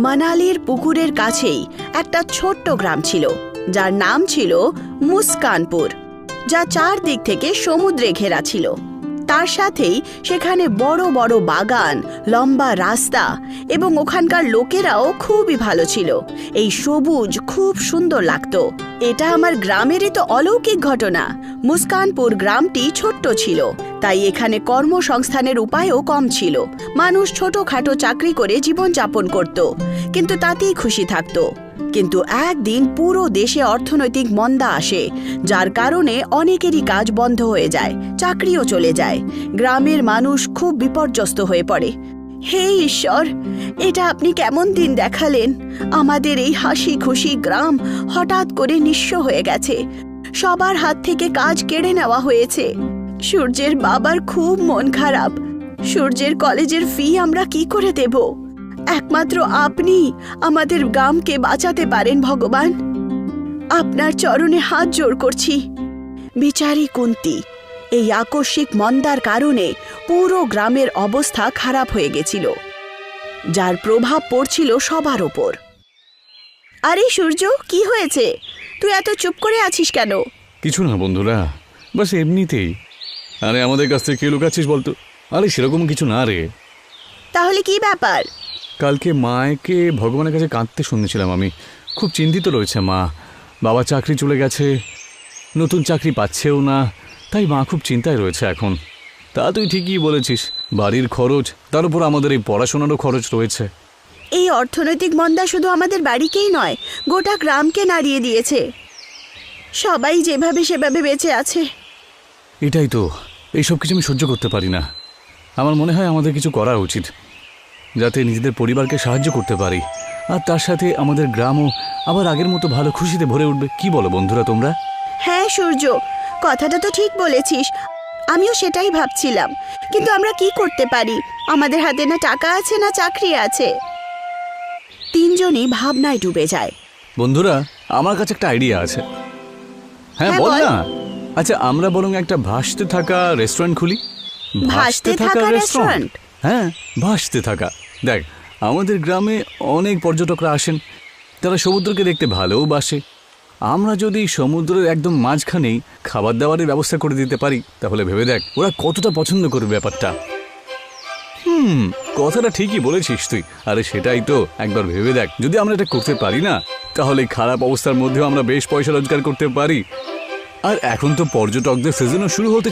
মানালির পুকুরের কাছেই একটা ছোট্ট গ্রাম ছিল, যার নাম ছিল মুস্কানপুর, যা চারদিক থেকে সমুদ্রে ঘেরা ছিল। তার সাথেই সেখানে বড় বড় বাগান, লম্বা রাস্তা এবং ওখানকার লোকেরাও খুবই ভালো ছিল। এই সবুজ খুব সুন্দর লাগতো। এটা আমার গ্রামেরই তো অলৌকিক ঘটনা। মুস্কানপুর গ্রামটি ছোট্ট ছিল, তাই এখানে কর্মসংস্থানের উপায়ও কম ছিল। মানুষ ছোটখাটো চাকরি করে জীবনযাপন করত, কিন্তু তাতেই খুশি থাকত। কিন্তু একদিন পুরো দেশে অর্থনৈতিক মন্দা আসে, যার কারণে অনেকেরই কাজ বন্ধ হয়ে যায়, চাকরিও চলে যায়। গ্রামের মানুষ খুব বিপর্যস্ত হয়ে পড়ে। হে ঈশ্বর, এটা আপনি কেমন দিন দেখালেন! আমাদের এই হাসি খুশি গ্রাম হঠাৎ করে নিঃস্ব হয়ে গেছে। সবার হাত থেকে কাজ কেড়ে নেওয়া হয়েছে। সূর্যের বাবার খুব মন খারাপ। সূর্যের কলেজের ফি আমরা কি করে দেব? একমাত্র আপনি আমাদের গ্রামকে বাঁচাতে পারেন ভগবান। আপনার চরণে হাত জোড় করছি। বিচারী কুন্তি, এই আকস্মিক মন্দার কারণে পুরো গ্রামের অবস্থা খারাপ হয়ে গেছিল, যার প্রভাব পড়ছিল সবার ওপর। আরে সূর্য, কি হয়েছে? তুই এত চুপ করে আছিস কেন? কিছু না বন্ধুরা, বাস এমনিতেই। আরে আমাদের কাছ থেকে কে লুকাচ্ছিস বলতো? আরে সেরকম কিছু না রে। তাহলে কি ব্যাপার? কালকে মাকে ভগবানের কাছে কাঁদতে শুনেছিলাম আমি। খুব চিন্তিত রয়েছে মা। বাবা চাকরি চলে গেছে, নতুন চাকরি পাচ্ছেও না, তাই মা খুব চিন্তায় রয়েছে এখন। তা তুই ঠিকই বলেছিস, বাড়ির খরচ, তার উপর আমাদের এই পড়াশোনারও খরচ রয়েছে। এই অর্থনৈতিক মন্দা শুধু আমাদের বাড়িকেই নয়, গোটা গ্রামকে নাড়িয়ে দিয়েছে। সবাই যেভাবে সেভাবে বেঁচে আছে। এটাই তো, এইসব কিছু আমি সহ্য করতে পারি না। আমার মনে হয় আমাদের কিছু করা উচিত, যাতে নিজেদের পরিবারকে সাহায্য করতে পারি, আর তার সাথে আমাদের গ্রামও আবার আগের মতো ভালো খুশিতে ভরে উঠবে। কি বলো বন্ধুরা তোমরা? হ্যাঁ সূর্য, কথাটা তো ঠিক বলেছিস। আমিও সেটাই ভাবছিলাম, কিন্তু আমরা কি করতে পারি? আমাদের হাতে না টাকা আছে না চাকরি আছে। তিনজনই ভাবনায় ডুবে যায়। বন্ধুরা, আমার কাছে একটা আইডিয়া আছে। হ্যাঁ বল না। আচ্ছা, আমরা বরং একটা ভাসতে থাকা রেস্টুরেন্ট খুলি। ভাসতে থাকা রেস্টুরেন্ট? হ্যাঁ, ভাসতে থাকা। দেখ, আমাদের গ্রামে অনেক পর্যটকরা আসেন, তারা সমুদ্রকে দেখতে ভালোবাসে। আমরা যদি সমুদ্রের একদম মাঝখানেই খাবার দাবারের ব্যবস্থা করে দিতে পারি, তাহলে ভেবে দেখ ওরা কতটা পছন্দ করবে ব্যাপারটা। কথাটা ঠিকই বলেছিস তুই। আরে সেটাই তো, একবার ভেবে দেখ, যদি আমরা এটা করতে পারি না, তাহলে খারাপ অবস্থার মধ্যেও আমরা বেশ পয়সা রোজগার করতে পারি। আর এখন তো পর্যটকদের সিজনও শুরু হতে